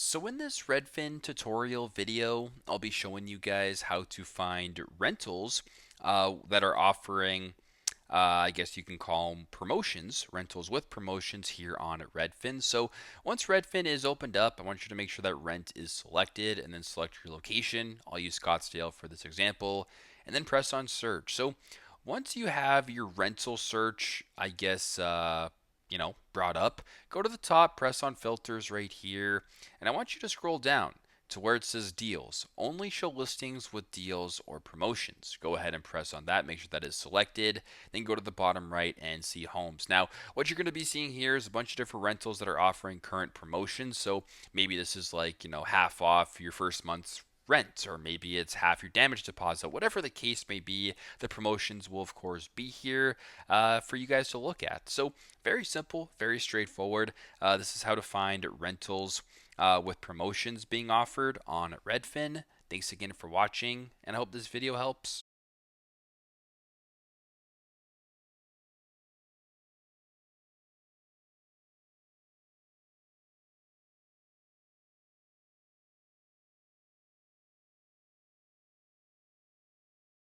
So in this Redfin tutorial video, I'll be showing you guys how to find rentals that are offering, I guess you can call them promotions, rentals with promotions here on Redfin. So once Redfin is opened up, I want you to make sure that rent is selected and then select your location. I'll use Scottsdale for this example, and then press on search. So once you have your rental search, I guess, brought up, go to the top, press on filters right here, and I want you to scroll down to where it says deals. Only show listings with deals or promotions. Go ahead and press on that. Make sure that is selected. Then go to the bottom right and see homes. Now, what you're going to be seeing here is a bunch of different rentals that are offering current promotions. So maybe this is like, half off your first month's rent, or maybe it's half your damage deposit. Whatever the case may be, the promotions will, of course, be here for you guys to look at. So, very simple, very straightforward. This is how to find rentals with promotions being offered on Redfin. Thanks again for watching, and I hope this video helps.